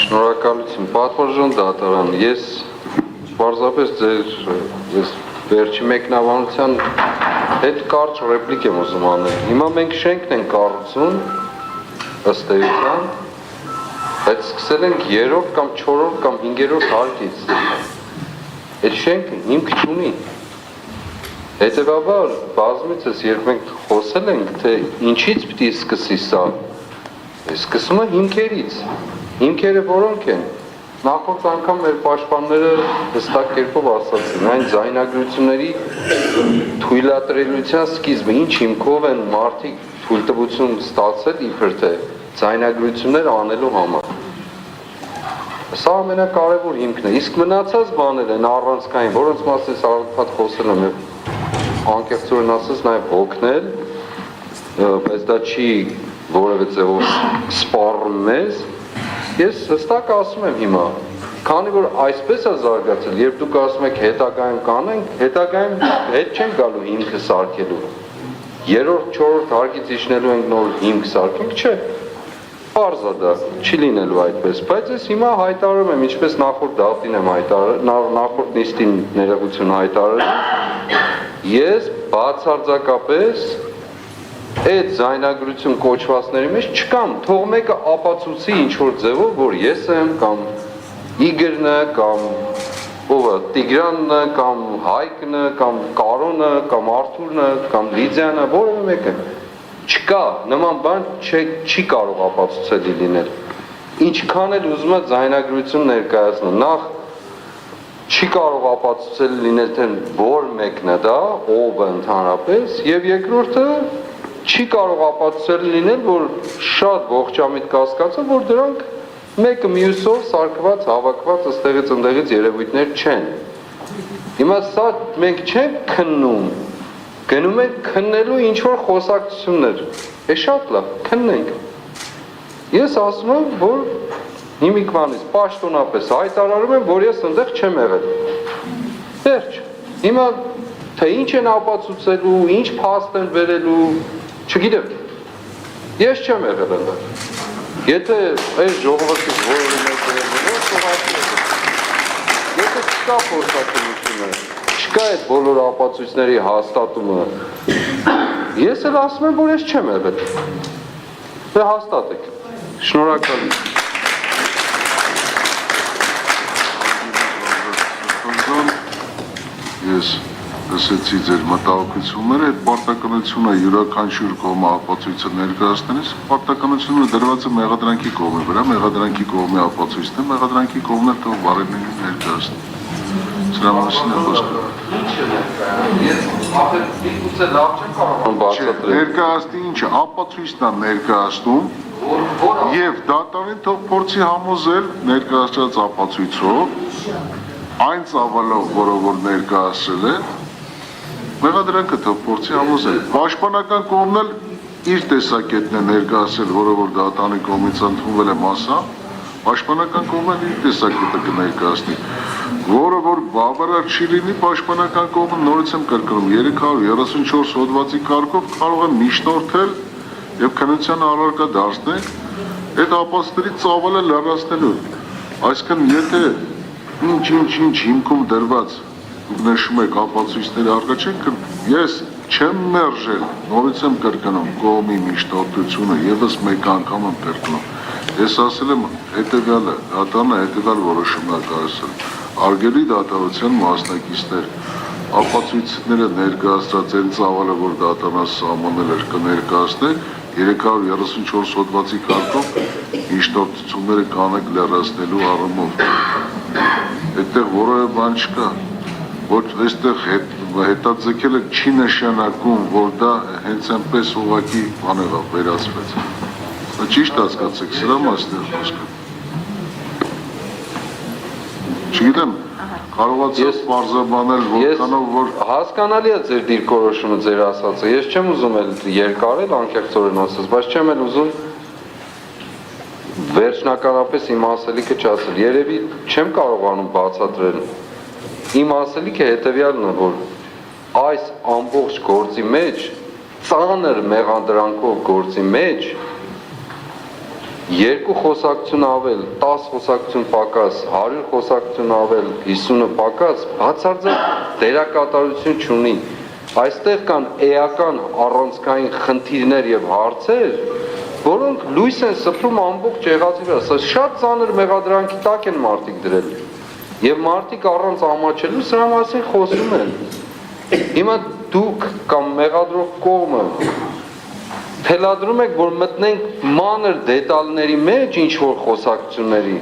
Շնորհակալություն, պատվարժան դատարան, ես պարզապես ձեր վերջի մեկնաբանության հետ կարճ ռեպլիկ եմ ուզում անել։ Հիմա մենք շենքն ենք կառուցում, ըստ էության, բայց սկսել ենք 3-րդ կամ 4-րդ կամ 5-րդ հարկից։ Այդ շենքը հիմք չունի։ Հետևաբար, բազմիցս երբ մենք խոսել ենք, թե ինչից պիտի սկսի սա, սկսում է հիմքերից։ Հիմքերը որոնք են, նախորդ անգամ մեր պաշտպանները հստակ կերպով ասացին, այն ձայնագրությունների թույլատրելիության սկիզբը, ինչ հիմքով են մարդիկ թույլտվություն ստացել իբր թե ձայնագրություններ անելու համար։ Սա ամենակարևոր հիմքն է, իսկ մնացած բաներ են առանցքային, որոնց մասից արդեն խոսել եմ եւ անկեղծորեն ասած նաեւ հոգնել, բայց դա չի որևէ ձևով սպառում մեզ։ Ես հստակ ասում եմ հիմա, քանի որ այսպես է զարգացել, երբ դուք ասում եք հետագայում կանենք, հետագայում հետ չենք գալու հիմքը սարքելու։ 3-րդ, 4-րդ հարկից իջնելու ենք նոր հիմք սարքենք, չէ։ Պարզ է դա, չի լինելու այդպես, բայց ես հիմա հայտարարում եմ, ինչպես նախորդ դատին եմ հայտարարել, նախորդ նիստին ներողություն հայտարարել, ես բացարձակապես այդ ձայնագրություն կոչվածների մեջ չկամ, թող մեկը ապացուցի ինչ-որ ձևով, որ ես եմ, կամ Իգորն է, կամ ով է, Տիգրանն է, կամ Հայկն է, կամ Կարոնը, կամ Արթուրն է, կամ Լիդիան է, որևէ մեկը չկա, նման բան չի կարող ապացուցելի լինել։ Ինչքան էլ ուզում է ձայնագրություն ներկայացնել, նախ չի կարող ապացուցելի լինել, թե որ մեկն է դա, ով է ընդհանրապես, եւ երկրորդը չի կարող ապացուցելի լինել, որ շատ ողջամիտ կասկածը, որ դրանք մեկը մյուսով սարքված, հավաքված ըստեղից ընդեղից երևույթներ չեն։ Հիմա սա մենք չենք քննում, գնում ենք քննելու ինչ-որ խոսակցություններ, է շատ լավ, քննենք։ Ես ասում եմ, որ հիմիկվանից պաշտոնապես հայտարարում եմ, որ ես ընդեղ չեմ եղել։ Վերջ, հիմա թե ինչ են ապացուցելու, ինչ փաստ են վերելու, չգիտեմ, ես չեմ եղել ընդեղ։ Եթե այս ժողովրդից որևէ մեկը եղել, թողարկել եք։ Եթե չկա խոսակցությունը, չկա այդ բոլոր ապացույցների հաստատումը, ես էլ ասում եմ, որ ես չեմ եղել։ Դե հաստատեք։ Շնորհակալություն։ Ես լսեցի ձեր մտահոգությունները, այդ պարտականությունը յուրաքանչյուր կողմը ապացույցը ներկայացնելիս, պարտականությունը դրված է մեղադրանքի կողմի վրա, մեղադրանքի կողմի ապացույցն է, մեղադրանքի կողմն է թող բարելին ներկայացնի։ Սրա մասին է խոսքը։ Ես ապել միգուցե լավ չեմ կարող բացատրել։ Ներկայացնի ինչը, ապացույցն է ներկայացնում եւ դատարանին թող փորձի համոզել ներկայացած ապացույցով այն ծավալով, որով ներկայացրել է, մեղադրանքը թող փորձի համոզել։ Պաշտպանական կողմն էլ իր տեսակետն է ներկայացրել, որով որ դատարանի կողմից ընդունվել է մասա, պաշտպանական կողմն իր տեսակետը կներկայացնի, որը որ բավարար չի լինի, պաշտպանական կողմը նորից եմ կրկնում 334 հոդվածի կարգով կարող է միջնորդել եւ քննության առարկա դարձնել այդ ապացույցների ծավալը լրացնելու։ Այսինքն եթե ինչ հիմքում դրված նշում եք ապացույցների առկա չենք, ես չեմ մերժել, նորից եմ կրկնում կողմի միջնորդությունը եւս մեկ անգամ եմ կրկնում։ Ես ասել եմ հետեւյալը, դատարանը հետեւյալ որոշում է կայացրել։ Արգելի դատարանության մասնակիցներ, ապացույցները ներկայացրած այն ծավալը, որ դատարանը սահմանել էր, կներկայացնեք 334 հոդվածի կարգով միջնորդությունները կանեք լրացնելու առումով։ Այդտեղ որևէ բան չկա, որ այստեղ հետաձգելը չի նշանակում, որ դա հենց այնպես ուղղակի բաներով վերացվեց։ Ճիշտ հասկացեք, սրա մասն է խոսքը։ Չգիտեմ, կարողացած պարզաբանել որքանով որ հասկանալի է ձեր դիրքորոշումը, ձեր ասածը։ Ես չեմ ուզում էլ երկարել անկեղծորեն ասած, բայց չեմ էլ ուզում վերջնականապես իմ ասելիքը չասել։ Երևի չեմ կարողանում բացատրել։ Իմ ասելիքը հետևյալն է, որ այս ամբողջ գործի մեջ, ծանր մեղադրանքով գործի մեջ 2 խոսակցություն ավել, 10 խոսակցություն պակաս, 100 խոսակցություն ավել, 50-ը պակաս, բացարձակ դերակատարություն չունի։ Այստեղ կան էական առանցքային խնդիրներ եւ հարցեր, որոնք լույս են սփռում ամբողջ եղածի վրա։ Սա շատ ծանր մեղադրանքի տակ են մարդիկ դրել։ Եվ մարդիկ առանց ամաչելու սրա մասին խոսում են։ Հիմա դուք կամ մեղադրող կողմը թելադրում եք, որ մտնենք մանր դետալների մեջ ինչ-որ խոսակցությունների,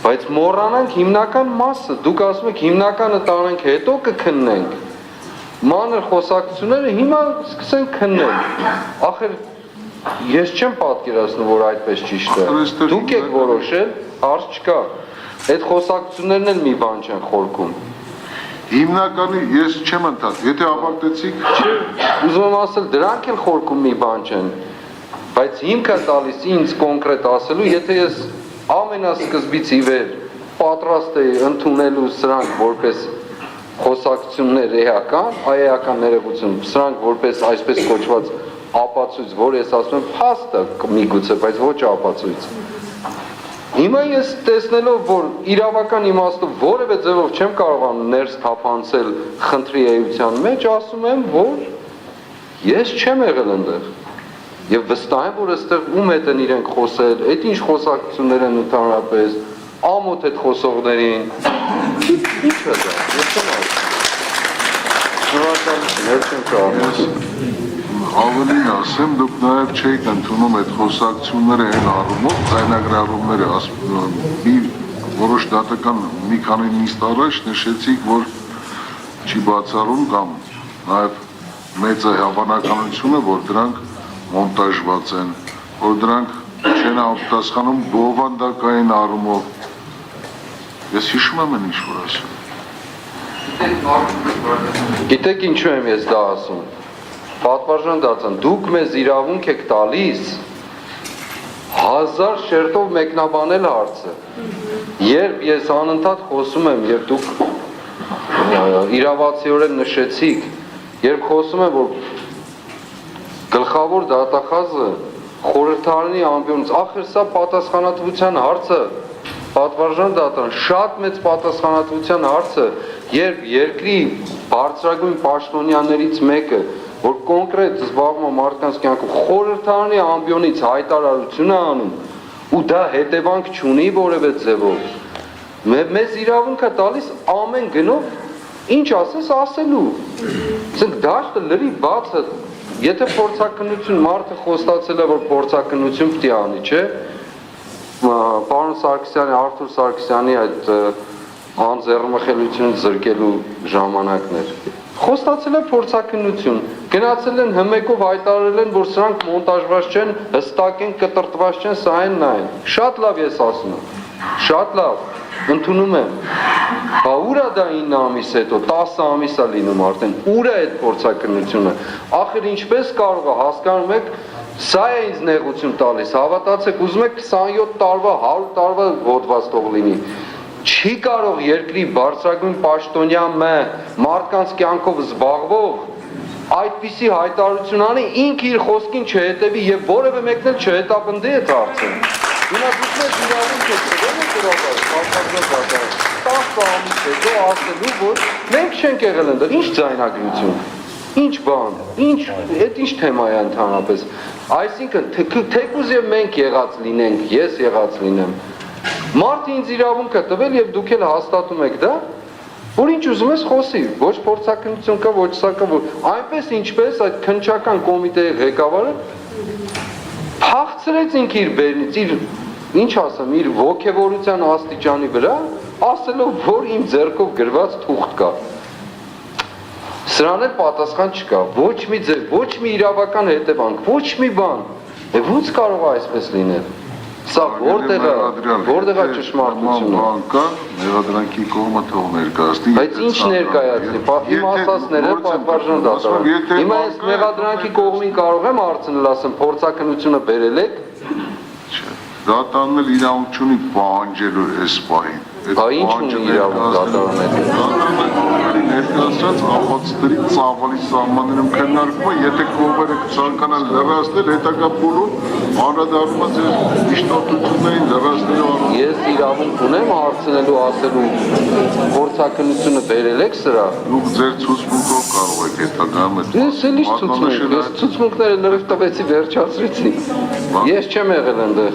բայց մոռանանք հիմնական մասը, դուք ասում եք հիմնականը տանենք, հետո կքննենք, մանր խոսակցությունները հիմա սկսենք քննել, ախր ես չեմ պատկերացնում, որ այդպես ճիշտ է, դուք եք որոշել, հարց չկա, այդ խոսակցություններն էլ մի բան չեն խորքում։ Հիմնականի ես չեմ ընդհանրում, եթե ավարտեցիք, ուզում եմ ասել, դրանք էլ խորքում մի բան չեն, բայց հիմք է տալիս ինձ կոնկրետ ասելու, եթե ես ամենասկզբից ի վեր պատրաստ էի ընդունելու սրանք որպես խոսակցություններ էական ներողություն, սրանք որպես այսպես կոչված ապացույց, որ ես ասում եմ փաստը միգուցե, բայց ոչ ապացույց։ Հիմա ես տեսնելով, որ իրավական իմաստով որևէ ձևով չեմ կարողանում ներս թափանցել խնդրի էության մեջ, ասում եմ, որ ես չեմ եղել այնտեղ։ Եվ վստահ եմ, որ այստեղ ում հետ են իրենք խոսել, այդ ինչ խոսակցություններ են ընդհանրապես, ամոթ այդ խոսողներին։ Ինչ է դա, ես չեմ ասում։ Շնորհակալություն, ես չեմ կարող։ Ավելին ասեմ, դուք նաև չեք ընդունում այդ խոսակցությունները այն առումով, ձայնագրավորումները, մի որոշ դատական մի քանի նիստ առաջ նշեցիք, որ չի բացառում կամ նաև մեծ է հավանականությունը, որ դրանք մոնտաժված են, որ դրանք չեն պատասխանում բովանդակային առումով։ Ես հիշում եմ ինչ որ ասում։ Գիտեք ինչու եմ ես դա ասում։ Պատվարժան դարձան, դուք մեզ իրավունք եք տալիս 1000 շերտով մեկնաբանել հարցը։ Երբ ես անընդհատ խոսում եմ, երբ դուք իրավացիորեն նշեցիք, երբ խոսում եմ, որ գլխավոր դատախազը խորհրդարանի ամբիոնից, ախր սա պատասխանատվության հարցը, պատվարժան դատան, շատ մեծ պատասխանատվության հարցը, երբ երկրի բարձրագույն պաշտոնյաներից մեկը որ կոնկրետ զբաղվում է մարդկանց կյանքում խորհրդարանի ամբիոնից հայտարարություն է անում ու դա հետևանք չունի որևէ ձևով մեզ իրավունք է տալիս ամեն գնով ինչ ասես ասելու ասենք դաշտը լրի բաց է եթե փորձակնություն մարդը խոստացել է որ փորձակնություն պետք է անի չէ պարոն Սարգսյանի Արթուր Սարգսյանի այդ անձեռնմխելությունը զրկելու ժամանակներ Խոստացել է փորձակնություն, գնացել են հմեկով հայտարարել են, որ սրանք մոնտաժված չեն, հստակ են, կտրտված չեն, սա են նա են։ Շատ լավ ես ասում եմ, շատ լավ, ընդունում եմ։ Բա ուր է դա 9 ամիս հետո, 10 ամիս է լինում արդեն, ուր է այդ փորձակնությունը։ Ախր ինչպես կարող է հասկանում եք, սա է ինձ նեղություն տալիս, հավատացեք, ուզում եք 27 տարվա, 100 տարվա հոդված թող լինի։ Չի կարող երկրի բարձրագույն պաշտոնյա մարդկանց կյանքով զբաղվող այդպիսի հայտարարություն անի ինքը իր խոսքին չհետևի եւ որևէ մեկն էլ չհետապնդի այդ հարցը։ Հիմա դուք մեզ իրավունք եք տվել 10 ամիս հետո ասելու որ մենք չենք եղել այնտեղ ինչ ձայնագրություն ինչ բան ինչ այդ ինչ թեմա է ընդհանրապես այսինքն թեկուզ եւ մենք եղած լինենք ես եղած լինեմ Մարդը ինձ իրավունք է տվել եւ դուք էլ հաստատում եք դա, որ ինչ ուզում ես խոսի, ոչ փորձակնություն կա, ոչ սա կա, որ այնպես ինչպես այդ քննչական կոմիտեի ղեկավարը փախցրեց ինքը իր բերնից, իր ինչ ասեմ, իր ոգևորության աստիճանի վրա, ասելով, որ իմ ձեռքով գրված թուղթ կա։ Սրան էլ պատասխան չկա, ոչ մի ձև, ոչ մի իրավական հետևանք, ոչ մի բան։ Եվ ո՞նց կարող է այսպես լինել։ Սա որտեղ է ճշմարտությունը։ Բան կա, մեղադրանքի կողմը թող ներկայացնի։ Բայց ինչ ներկայացնի, իմ ասածները պատվարժան դատարան։ Հիմա ես մեղադրանքի կողմին կարող եմ հարցնել, ասեմ, փորձակնությունը բերել եք։ դատարանն էլ իրավունք չունի պահանջելու այս պահին։ Բա ինչ ունի իրավունք դատարանը։ Դատարանը ներկայացրած ապացույցների ծավալի սահմաններում քննարկումը, եթե կողմերը ցանկանան լրացնել, հետագա բոլոր անդրադառնումը ձեր միջնորդություններին լրացնելու առումով։ Ես իրավունք ունեմ հարցնելու, ասելու փորձակնությունը բերել եք սրա։ Դուք ձեր ցուցմունքով կարող եք հետագայում այդ Ես էլ ինչ ցուցմունք, ես ցուցմունքները լրիվ տվեցի, վերջացրեցի։ Ես չեմ եղել այնտեղ։